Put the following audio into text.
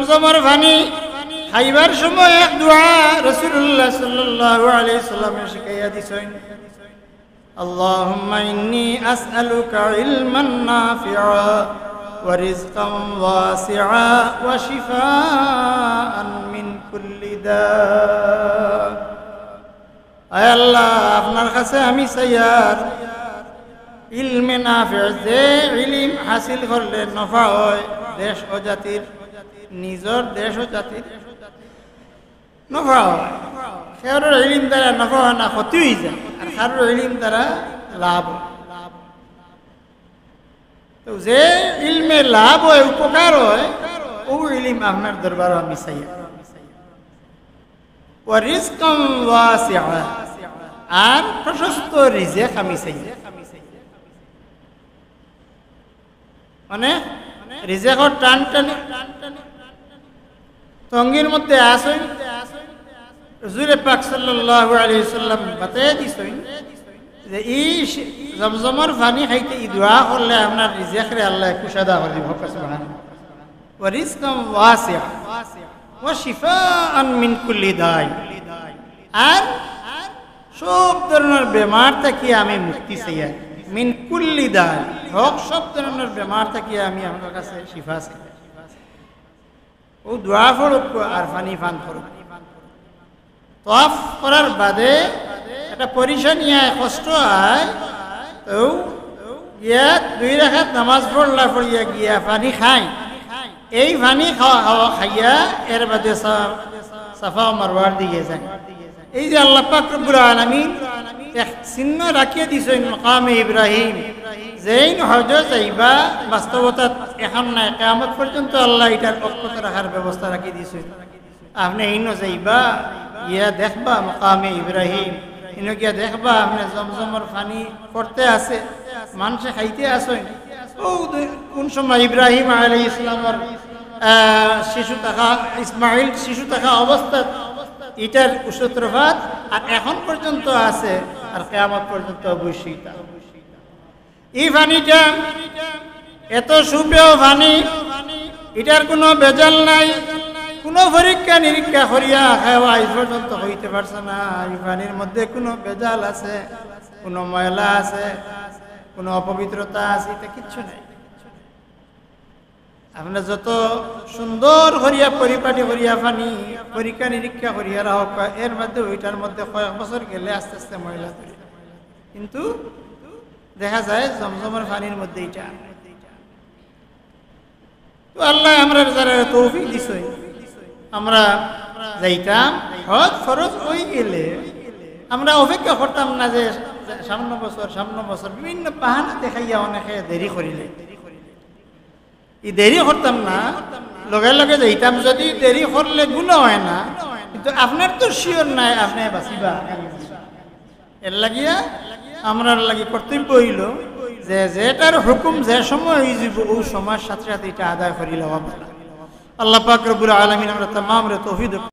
জমজমের পানি খাইবার সময় এক দোয়া রাসূলুল্লাহ সাল্লাল্লাহু আলাইহি সাল্লামে শিখাইয়া দিছেন, আল্লাহুম্মা ইন্নী আসআলুকা ইলমান নাফিআ ওয়া রিজকান ওয়াসিআ ওয়া শিফাআন মিন কুল্লি দা। আয় আল্লাহ, আপনার কাছে আমি চাইয়ার ইলমে নাফিআ, যে ইলম হাসিল করলে নফা হয় দেশ ও জাতির, নিজের দেশ ও জাতির নফা হয়। কারোর ইলম দ্বারা নফা হয় না, ক্ষতি হয়ে যায়, আর কারোর ইলম দ্বারা লাভ হয়। তো যে ইলমে লাভ হয়, উপকার হয়, ও ইলম আপনার দরবার আমি চাই। ওয়া রিজকান ওয়াসিআ, আর প্রশস্ত রিজিক আমি চাই। মানে রিজিকর টান টানি তঙ্গির মধ্যে আসেন হুজুর পাক সাল্লাল্লাহু আলাইহি ওয়াসাল্লাম বাতায় দিছেন যে এই জমজমের পানি খাইতে ই দোয়া করলে আপনার রিজিকরে আল্লাহ কুশাদা করে দিব। সুবহানাল্লাহ। ওয়া রিজকান ওয়াসিআ ওয়া শিফাআন মিন কুল্লি দাই, আর সব ধরনের বেমার থেকে আমি মুক্তি চাই। মিন কুল্লি দাই, সব ধরনের বেমার থেকে আমি আপনার কাছে শিফা চাই। ও দোয়া করুক আর পানি পান করুক। তওয়াফ করার বাদে একটা পরিশানিয়া কষ্ট হয়, তো গিয়া 2 রাকাত নামাজ পড়িয়া গিয়া পানি খাই। এই পানি খাইয়া এর বাদে সাফা মারওয়ার দিকে যায়। এই যে আল্লাহ পাক রব্বুল আলামিন এক চিহ্ন রাখিয়ে দিছেন মাকামে ইব্রাহিম, যেই হজ যাইবা বাস্তবতা এখন নাই, কিয়ামত পর্যন্ত আল্লাহ এটার অক্ষত রাখার ব্যবস্থা রাখি দিছেন। আপনি ইনো যাইবা, ইয়া দেখবা মাকামে ইব্রাহিম, ইনো গিয়া দেখবা আপনি জমজমের পানি পড়তে আছে, মানুষে খাইতে আসেন। ও কোন সময় ইব্রাহিম আলাইহিস সালামের শিশু থাকা, ইসমাইল শিশু থাকা অবস্থা, এটার সূত্রপাত আর এখন পর্যন্ত আছে, আর কিয়ামত পর্যন্ত অবশ্যই। এই পানিটা এত সুপেয় পানি, এটার কোনো ভেজাল নাই, কোনো পরীক্ষা নিরীক্ষা করিয়া খাওয়া আজ পর্যন্ত হইতে পারছে না। এই পানির মধ্যে কোনো ভেজাল আছে, কোনো ময়লা আছে, কোনো অপবিত্রতা আছে, এটা কিচ্ছু নেই। আপনার যত সুন্দর করিয়া পরিপাটি করিয়া পানি পরীক্ষা নিরীক্ষা করিয়া রাখক, এর মধ্যে ওইটার মধ্যে কয়েক বছর গেলে আস্তে আস্তে ময়লা ধরে, কিন্তু দেখা যায় জমজমের পানির মধ্যে এটা। তো আল্লাহ আমরা যারা তৌফিক দিছে, আমরা যাইতাম, হজ ফরজ হয়ে গেলে আমরা অপেক্ষা করতাম না যে সামনে বছর বিভিন্ন বাহানা দেখাইয়া অনেকে দেরি করিলে, এই দেরি করতাম না, লগে লগে যাইতাম। যদি দেরি করলে গুনাহ হয় না, কিন্তু আপনার তো শিওর নাই আপনি বাঁচিবা। এর লাগিয়া আমরা লাগি কর্তব্য হইল যে যেটার হুকুম যে সময় হয়ে যাব ওই সময়ের সাথে সাথে এটা আদায় করি লওয়া। আল্লাহ পাক রব্বুল আলামিন আমরা তামাম রে তৌফিক